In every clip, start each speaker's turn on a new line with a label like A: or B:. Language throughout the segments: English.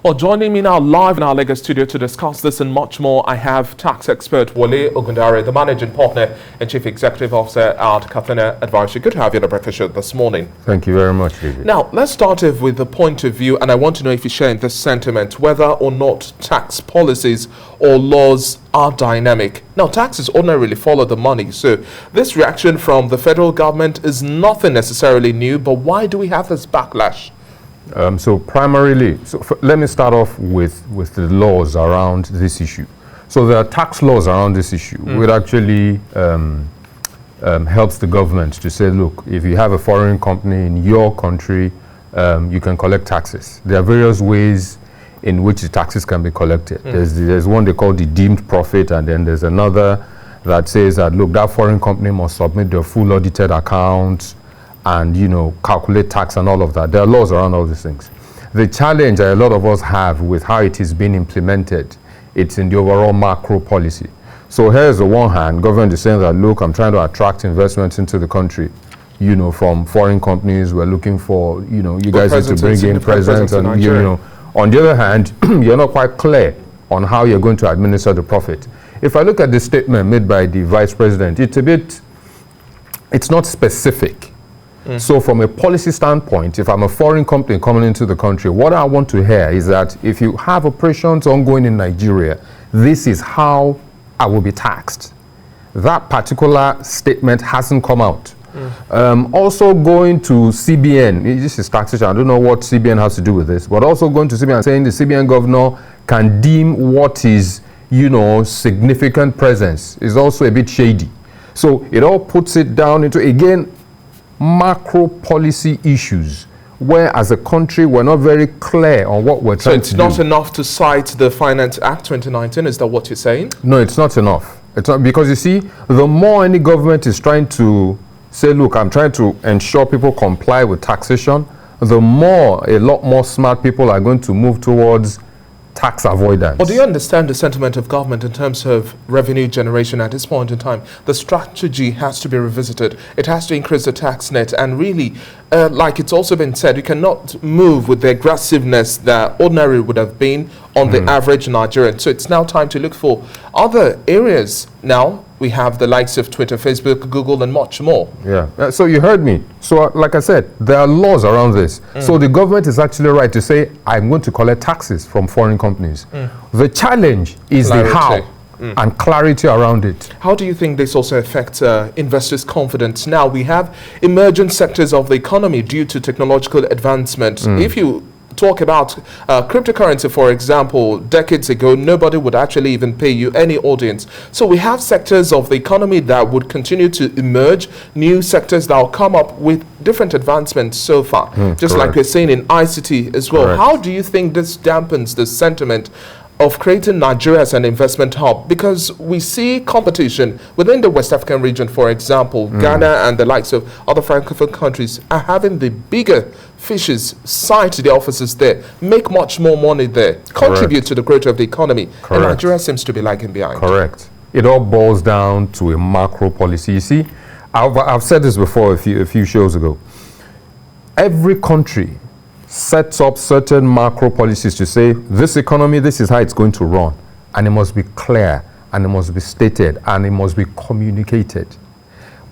A: Well, joining me now live in our Lagos studio to discuss this and much more, I have tax expert Wole Ogundare, the managing partner and chief executive officer at Kathina Advisory. Good to have you on the breakfast show this morning.
B: Thank you very much, David.
A: Now, let's start off with the point of view, and I want to know if you share this sentiment, whether or not tax policies or laws are dynamic. Now, taxes ordinarily follow the money, so this reaction from the federal government is nothing necessarily new, but why do we have this backlash?
B: Let me start off with the laws around this issue. So there are tax laws around this issue, which actually helps the government to say, look, if you have a foreign company in your country, you can collect taxes. There are various ways in which the taxes can be collected. There's one they call the deemed profit, and then there's another that says that, look, that foreign company must submit their full audited accounts and, calculate tax and all of that. There are laws around all these things. The challenge that a lot of us have with how it is being implemented, it's in the overall macro policy. So here's the one hand, government is saying that, look, I'm trying to attract investments into the country, from foreign companies. We're looking for, you guys need to bring in presence and, on the other hand, you're not quite clear on how you're going to administer the profit. If I look at the statement made by the vice president, it's not specific. So from a policy standpoint, if I'm a foreign company coming into the country, what I want to hear is that if you have operations ongoing in Nigeria, this is how I will be taxed. That particular statement hasn't come out. Also going to CBN, this is taxation, I don't know what CBN has to do with this, but also going to CBN saying the CBN governor can deem what is, significant presence is also a bit shady. So it all puts it down into, again, macro policy issues where as a country we're not very clear on what we're trying to do.
A: So it's not enough to cite the Finance Act 2019, is that what you're saying?
B: No, it's not enough. It's not, because you see, the more any government is trying to say, look, I'm trying to ensure people comply with taxation, the more a lot more smart people are going to move towards tax avoidance.
A: Well, do you understand the sentiment of government in terms of revenue generation at this point in time? The strategy has to be revisited. It has to increase the tax net, and really, like it's also been said, you cannot move with the aggressiveness that ordinarily would have been on the average Nigerian. So it's now time to look for other areas. Now we have the likes of Twitter, Facebook, Google, and much more.
B: Yeah. So you heard me. So like I said, there are laws around this. So the government is actually right to say, I'm going to collect taxes from foreign companies. The challenge is clarity. The how and clarity around it.
A: How do you think this also affects investors' confidence? Now we have emerging sectors of the economy due to technological advancement. If you talk about cryptocurrency, for example, decades ago, nobody would actually even pay you any audience. So we have sectors of the economy that would continue to emerge, new sectors that will come up with different advancements so far, just like we're saying in ICT as well. How do you think this dampens the sentiment of creating Nigeria as an investment hub? Because we see competition within the West African region, for example, Ghana and the likes of other Francophone countries are having the bigger fishes site the offices there, make much more money there, contribute to the growth of the economy. And Nigeria seems to be lagging behind.
B: Correct. It all boils down to a macro policy. You see, I've said this before a few shows ago. Every country sets up certain macro policies to say, this economy, this is how it's going to run. And it must be clear, and it must be stated, and it must be communicated.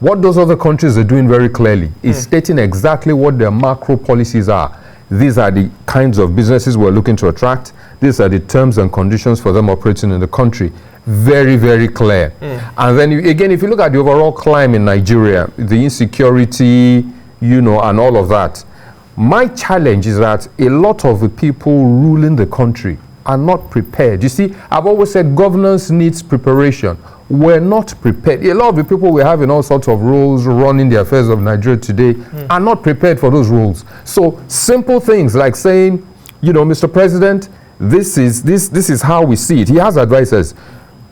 B: What those other countries are doing very clearly is stating exactly what their macro policies are. These are the kinds of businesses we're looking to attract. These are the terms and conditions for them operating in the country. Very, very clear. And then, again, if you look at the overall climate in Nigeria, the insecurity, and all of that, my challenge is that a lot of the people ruling the country are not prepared. You see, I've always said governance needs preparation. We're not prepared. A lot of the people we have in all sorts of roles running the affairs of Nigeria today are not prepared for those roles. So simple things like saying, Mr. President, this is how we see it. He has advisors.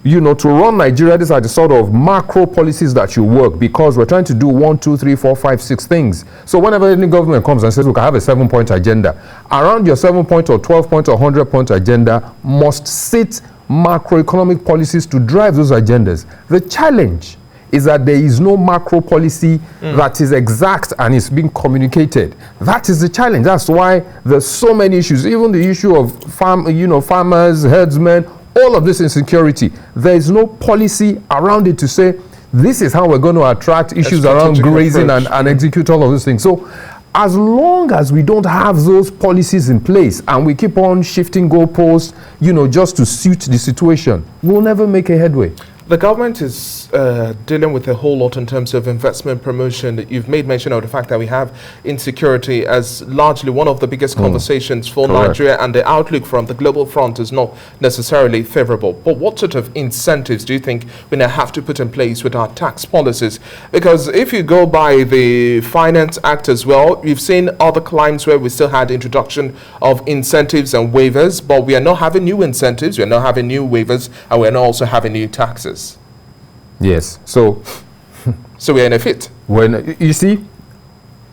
B: To run Nigeria, these are the sort of macro policies that you work, because we're trying to do 1, 2, 3, 4, 5, 6 things. So whenever any government comes and says, look, I have a 7-point agenda, around your 7-point or 12-point or 100-point agenda must sit macroeconomic policies to drive those agendas. The challenge is that there is no macro policy that is exact and is being communicated. That is the challenge. That's why there's so many issues. Even the issue of farmers, herdsmen, all of this insecurity. There is no policy around it to say, this is how we're going to attract issues around grazing and execute all of those things. So as long as we don't have those policies in place and we keep on shifting goalposts, just to suit the situation, we'll never make a headway.
A: The government is dealing with a whole lot in terms of investment promotion. You've made mention of the fact that we have insecurity as largely one of the biggest conversations for Nigeria, and the outlook from the global front is not necessarily favorable. But what sort of incentives do you think we now have to put in place with our tax policies? Because if you go by the Finance Act as well, we've seen other climes where we still had introduction of incentives and waivers, but we are not having new incentives, we are not having new waivers, and we are not also having new taxes.
B: Yes. So
A: we're in a fit.
B: When you see,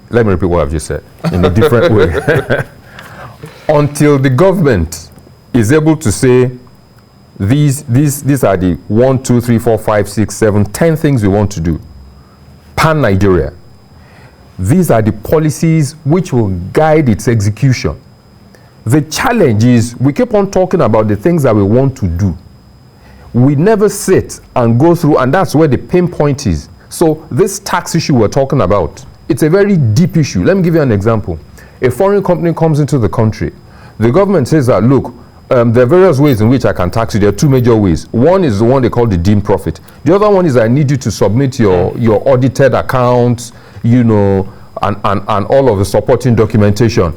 B: let me repeat what I've just said in a different way. Until the government is able to say these are the 1, 2, 3, 4, 5, 6, 7, 10 things we want to do. Pan Nigeria. These are the policies which will guide its execution. The challenge is we keep on talking about the things that we want to do. We never sit and go through, and that's where the pain point is. So this tax issue we're talking about, it's a very deep issue. Let me give you an example. A foreign company comes into the country. The government says that, look, there are various ways in which I can tax you. There are two major ways. One is the one they call the deemed profit. The other one is I need you to submit your audited accounts, and all of the supporting documentation.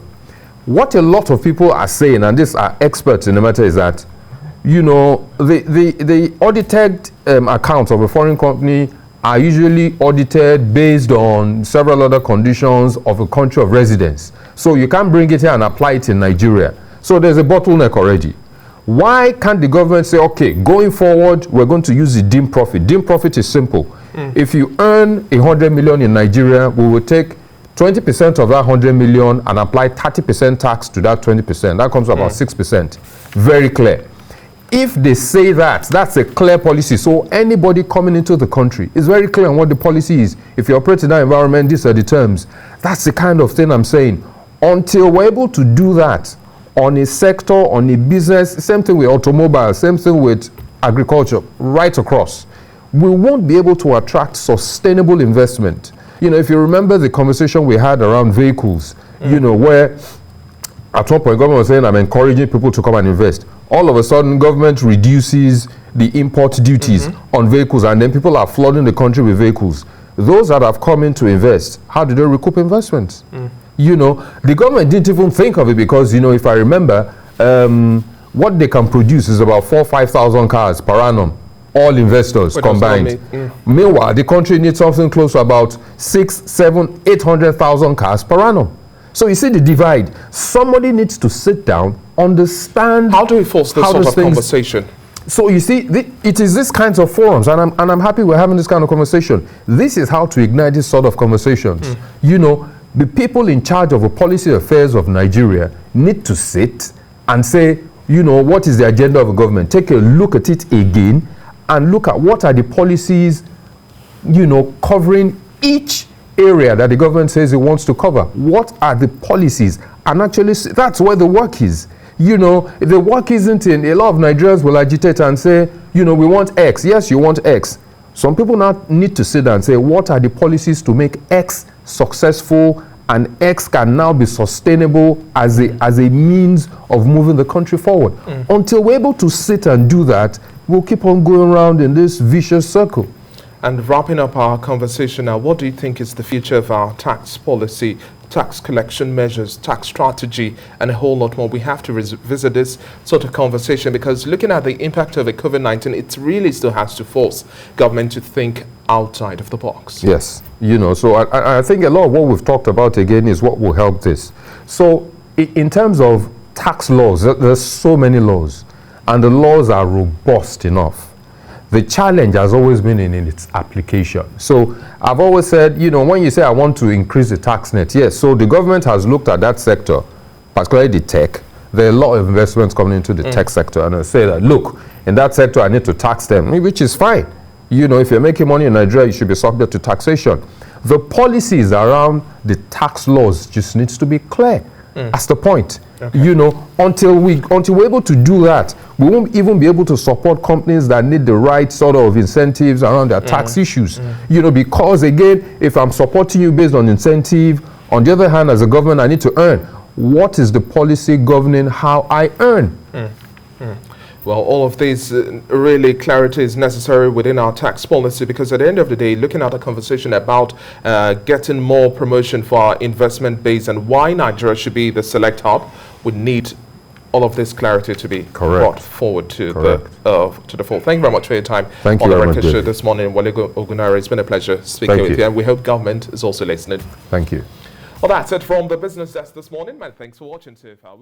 B: What a lot of people are saying, and these are experts in the matter, is that the audited accounts of a foreign company are usually audited based on several other conditions of a country of residence. So you can't bring it here and apply it in Nigeria. So there's a bottleneck already. Why can't the government say, okay, going forward, we're going to use the deemed profit? Deemed profit is simple. If you earn 100 million in Nigeria, we will take 20% of that 100 million and apply 30% tax to that 20%. That comes to about 6%. Very clear. If they say that, that's a clear policy. So anybody coming into the country is very clear on what the policy is. If you operate in that environment, these are the terms. That's the kind of thing I'm saying. Until we're able to do that on a sector, on a business, same thing with automobiles, same thing with agriculture, right across, we won't be able to attract sustainable investment. If you remember the conversation we had around vehicles, where at one point government was saying, I'm encouraging people to come and invest. All of a sudden, government reduces the import duties on vehicles, and then people are flooding the country with vehicles. Those that have come in to invest, how do they recoup investments? The government didn't even think of it because, if I remember, what they can produce is about 4,000 or 5,000 cars per annum, all investors combined. Meanwhile, the country needs something close to about 600,000, 700,000, 800,000 cars per annum. So you see the divide. Somebody needs to sit down, understand.
A: How do we force this sort of conversation?
B: So you see, it is this kinds of forums, and I'm happy we're having this kind of conversation. This is how to ignite this sort of conversations. The people in charge of the policy affairs of Nigeria need to sit and say, what is the agenda of the government? Take a look at it again and look at what are the policies, covering each area that the government says it wants to cover. What are the policies? And actually, that's where the work is. The work isn't in, a lot of Nigerians will agitate and say, we want X. Yes, you want X. Some people now need to sit down and say, what are the policies to make X successful, and X can now be sustainable as a means of moving the country forward. Until we're able to sit and do that, we'll keep on going around in this vicious circle.
A: And wrapping up our conversation now, what do you think is the future of our tax policy, tax collection measures, tax strategy, and a whole lot more? We have to revisit this sort of conversation, because looking at the impact of the COVID-19, it really still has to force government to think outside of the box.
B: Yes, so I think a lot of what we've talked about again is what will help this. So in terms of tax laws, there's so many laws, and the laws are robust enough. The challenge has always been in its application. So I've always said, when you say I want to increase the tax net, yes, so the government has looked at that sector, particularly the tech. There are a lot of investments coming into the tech sector, and I say that, look, in that sector I need to tax them, which is fine. You know, if you're making money in Nigeria, you should be subject to taxation. The policies around the tax laws just needs to be clear. That's the point. Okay. You know, until we're able to do that, we won't even be able to support companies that need the right sort of incentives around their tax issues. You know, because again, if I'm supporting you based on incentive, on the other hand, as a government, I need to earn. What is the policy governing how I earn?
A: Well, all of these really clarity is necessary within our tax policy, because at the end of the day, looking at a conversation about getting more promotion for our investment base and why Nigeria should be the select hub, we need all of this clarity to be brought forward to the full. Thank you very much for your time.
B: Thank you
A: on the
B: very much,
A: Breakfast Show this morning. Wale Ogunare, it's been a pleasure speaking with you, and we hope government is also listening.
B: Thank you.
A: Well, that's it from the business desk this morning. Man, thanks for watching so far.